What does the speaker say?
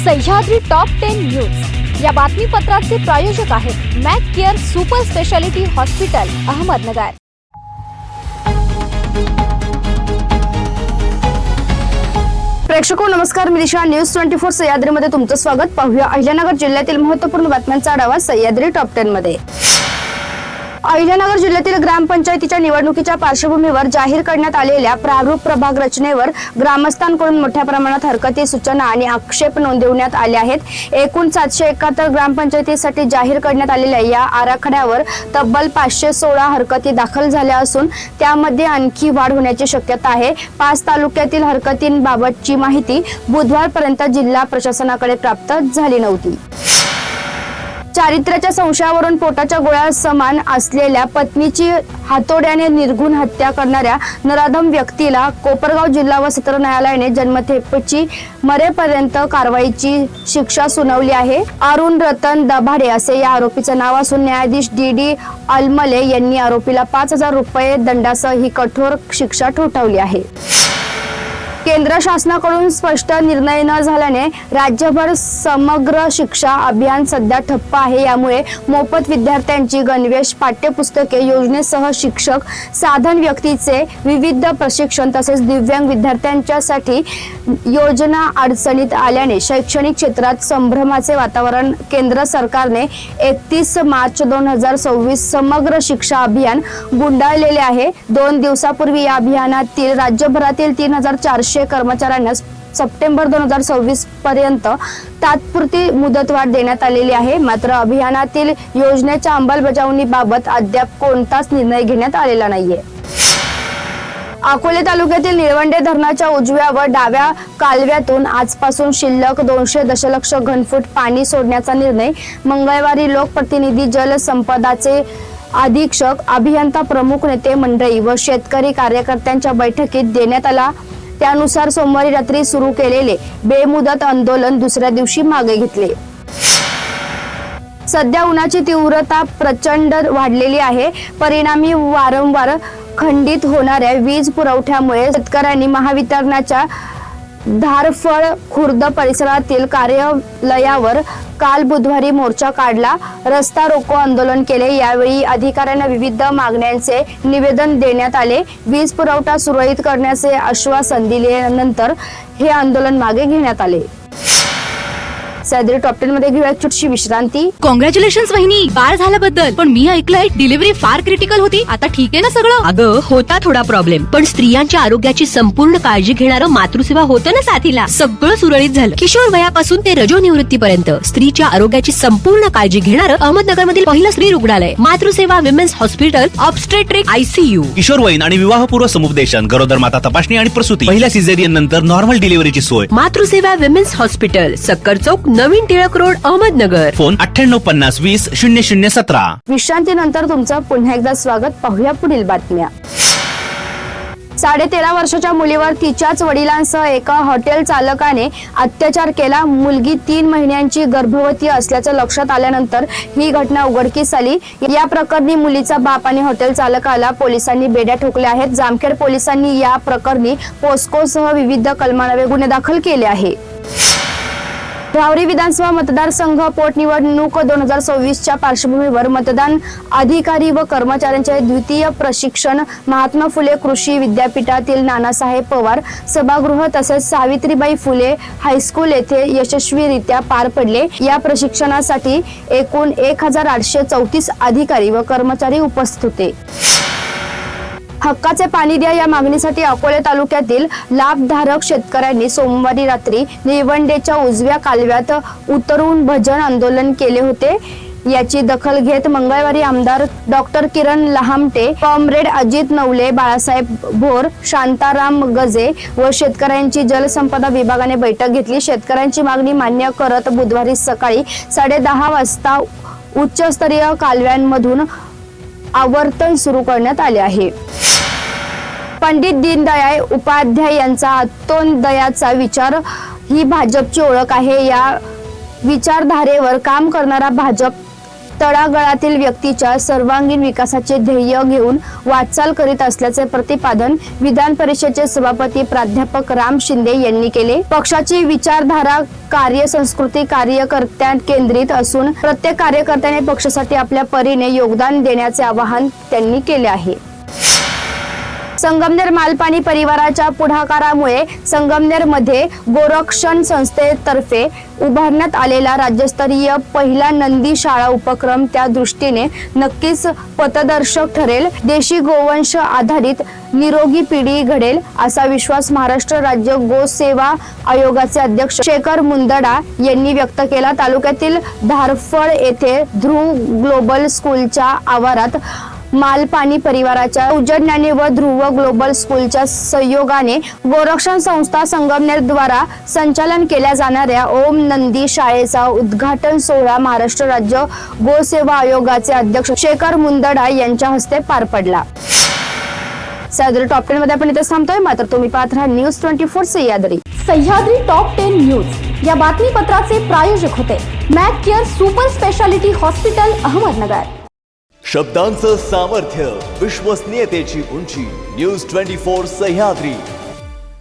Sahyadri top 10 news या बातमीपत्राचे प्रायोजक आहेत Mac Care super speciality hospital Ahmednagar. प्रेक्षको नमस्कार, मी दिशा न्यूज 24 सह्याद्रीमध्ये तुमचं स्वागत। पाहूया अहिल्यानगर जिल्ह्यातील महत्त्वपूर्ण बातम्यांचा आढावा सह्याद्री टॉप 10 मध्ये। अहिल्यानगर जिल्ह्यातील ग्रामपंचायतीच्या निवडणुकीच्या पार्श्वभूमीवर जाहीर करण्यात आलेल्या प्रारूप प्रभाग रचनेवर ग्रामस्थांकडून मोठ्या प्रमाणात हरकती, सूचना आणि आक्षेप नोंदवण्यात आले आहेत। एकूण 771 ग्रामपंचायतीसाठी जाहीर करण्यात आलेल्या या आराखड्यावर तब्बल 516 हरकती दाखल झाल्या असून त्यामध्ये आणखी वाढ होण्याची शक्यता आहे। 5 तालुक्यातील हरकतींबाबतची माहिती बुधवारपर्यंत जिल्हा प्रशासनाकडे प्राप्त झाली नव्हती। चारित्र्याच्या संशयावरून पोटाच्या गोळ्या समान असलेल्या पत्नीची हातोड्याने निर्घृण हत्या करणाऱ्या नराधम व्यक्तीला कोपरगाव जिल्हा व सत्र न्यायालयाने जन्मठेपेची मरेपर्यंत कारवाईची शिक्षा सुनावली आहे। अरुण रतन दभाडे असे या आरोपीचे नाव असून न्यायाधीश डी अलमले यांनी आरोपीला 5000 रुपये दंडासह ही कठोर शिक्षा ठोठावली आहे। केंद्र शासनाकडून स्पष्ट निर्णय न झाल्याने राज्यभर समग्र शिक्षा अभियान सध्या ठप्प आहे। यामुळे मोफत विद्यार्थ्यांची गणवेश, पाठ्यपुस्तके योजनेसह शिक्षक, साधन व्यक्तीचे विविध प्रशिक्षण तसेच दिव्यांग विद्यार्थ्यांच्यासाठी योजना अडचणीत आल्याने शैक्षणिक क्षेत्रात संभ्रमाचे वातावरण केंद्र सरकारने 31 मार्च 2026 समग्र शिक्षा अभियान गुंडाळलेले आहे। 2 दिवसापूर्वी या अभियानातील राज्यभरातील 3400 कर्मचाऱ्यांना सप्टेंबर 2026 पर्यंत तात्पुरती मुदतवाढ देण्यात आलेली आहे। मात्र अभियानातील योजनेच्या अंमलबजावणीबाबत अद्याप कोणताच निर्णय घेण्यात आलेला नाहीये। अकोले तालुक्यातील निळवंडे धरणाच्या उजव्या व डाव्या कालव्यातून आजपासून शिल्लक 200 दशलक्ष घनफूट पाणी सोडण्याचा निर्णय मंगळवारी लोकप्रतिनिधी जलसंपदाचे अधीक्षक, अभियंता, प्रमुख नेते मंडळी व शेतकरी कार्यकर्त्यांच्या बैठकीत देण्यात आला। त्यानुसार सोमवारी रात्री सुरू केलेले बेमुदत आंदोलन दुसऱ्या दिवशी मागे घेतले। सध्या उन्हाची तीव्रता प्रचंड वाढलेली आहे। परिणामी वारंवार खंडित होणाऱ्या वीज पुरवठ्यामुळे शेतकऱ्यांनी महावितरणाच्या धारफळ खुर्द परिसरातील कार्यालयावर काल बुधवारी मोर्चा काढला, रस्ता रोको आंदोलन केले। यावेळी अधिकाऱ्यांना विविध मागण्यांचे निवेदन देण्यात आले। वीज पुरवठा सुरळीत करण्याचे आश्वासन दिल्यानंतर हे आंदोलन मागे घेण्यात आले। सह्याद्री टॉप 10 मध्ये घेऊया छोटीशी विश्रांती। कॉंग्रॅच्युलेशन्स वहिनी, बाळ झाल्याबद्दल। पण मी ऐकलंय डिलिव्हरी फार क्रिटिकल होती। आता ठीक आहे ना सगळं? अगं होता थोडा प्रॉब्लेम, पण स्त्रियांच्या आरोग्याची संपूर्ण काळजी घेणारं मातृसेवा होतं ना साथीला। सगळं सुरळीत झालं। किशोर वयापासून ते रजो निवृत्तीपर्यंत स्त्रीच्या आरोग्याची संपूर्ण काळजी घेणारं अहमदनगर मधील पहिलं स्त्री रुग्णालय Matruseva women's hospital, obstetric, ICU, किशोरवयीन आणि विवाहपूर्व समुपदेशन, गरोदर माता तपासणी आणि प्रसूती, पहिल्या सिझेरियन नंतर नॉर्मल डिलिव्हरीची सोय। मातृसेवा विमेन्स हॉस्पिटल, सक्कर चौक, नवीन टिळक रोड, अहमदनगर। फोन 9850 20 0017। विश्रांतीनंतर तुमचं पुन्हा एकदा स्वागत। पाहूया पुढील बातम्या। 13.5 वर्षाच्या मुलीवर तिच्याच वडिलांसह एका हॉटेल चालकाने अत्याचार केला। मुलगी 3 महिन्यांची गर्भवती असल्याचं लक्षात आल्यानंतर ही घटना उघडकीस आली। या प्रकरणी मुलीचा बाप आणि हॉटेल चालकाला पोलिसांनी बेड्या ठोकल्या आहेत। जामखेड पोलिसांनी या प्रकरणी पोस्कोसह विविध कलमान्वये गुन्हे दाखल केले आहे। रावरी विधानसभा मतदारसंघ पोटनिवडणूक 2026च्या पार्श्वभूमीवर मतदान अधिकारी व कर्मचाऱ्यांचे द्वितीय प्रशिक्षण महात्मा फुले कृषी विद्यापीठातील नानासाहेब पवार सभागृह तसेच सावित्रीबाई फुले हायस्कूल येथे यशस्वीरित्या पार पडले। या प्रशिक्षणासाठी एकूण 1834 अधिकारी व कर्मचारी उपस्थित होते। हक्काचे पाणी द्या या मागणीसाठी अकोले तालुक्यातील लाभधारक शेतकऱ्यांनी सोमवारी रात्री निळवंडेच्या उजव्या कालव्यात उतरून भजन आंदोलन केले होते। याची दखल घेत मंगळवारी आमदार डॉक्टर किरण लहामटे, कॉम्रेड अजित नवले, बाळासाहेब भोर, शांताराम गजे व शेतकऱ्यांची जलसंपदा विभागाने बैठक घेतली। शेतकऱ्यांची मागणी मान्य करत बुधवारी सकाळी 10:30 वाजता उच्चस्तरीय कालव्यांमधून आवर्तन सुरू करण्यात आले आहे। पंडित दीनदयाळ उपाध्याय यांचा अंत्योदयाचा विचार ही भाजपची ओळख आहे। या विचारधारेवर काम करणारा भाजप तळागाळातील व्यक्तीच्या सर्वांगीण विकासाचे ध्येय घेऊन वाटचाल करीत असल्याचे प्रतिपादन विधान परिषदेचे सभापती प्राध्यापक राम शिंदे यांनी केले. पक्षाची विचारधारा कार्यसंस्कृती कार्यकर्त्यां केंद्रित असून प्रत्येक कार्यकर्त्याने पक्षासाठी आपल्या परीने योगदान देण्याचे आवाहन त्यांनी केले आहे. संगमनेर मालपाणी परिवाराच्या पुढाकारामुळे संगमनेरमध्ये गोरक्षण संस्थेतर्फे उभारण्यात आलेला राज्यस्तरीय पहिला नंदी शाळा उपक्रम त्या दृष्टीने नक्कीच पथदर्शक ठरेल. देशी गोवंश आधारित निरोगी पिढी घडेल असा विश्वास महाराष्ट्र राज्य गोसेवा आयोगाचे अध्यक्ष शेखर मुंदडा यांनी व्यक्त केला. तालुक्यातील धारफळ येथे ध्रुव ग्लोबल स्कूलच्या आवारात मालपाणी परिवाराच्या सौजन्याने व ध्रुव ग्लोबल स्कूलच्या सहयोगाने गोरक्षण संस्था संगमनेर द्वारा संचालन केल्या जाणाऱ्या ओम नंदी शाळेचा उद्घाटन सोहळा महाराष्ट्र राज्य गोसेवा आयोगाचे अध्यक्ष शेखर मुंदडा यांच्या हस्ते पार पडला. सदर टॉप 10 मध्ये आपण इथे थांबतोय, मात्र तुम्ही पाहत राहा news 24 Sahyadri. Sahyadri top 10 news या बातमीपत्राचे प्रायोजक होते Mac Care super speciality hospital Ahmednagar. शब्दांचं सामर्थ्य, विश्वसनीयतेची उंची. न्यूज 24 सह्याद्री.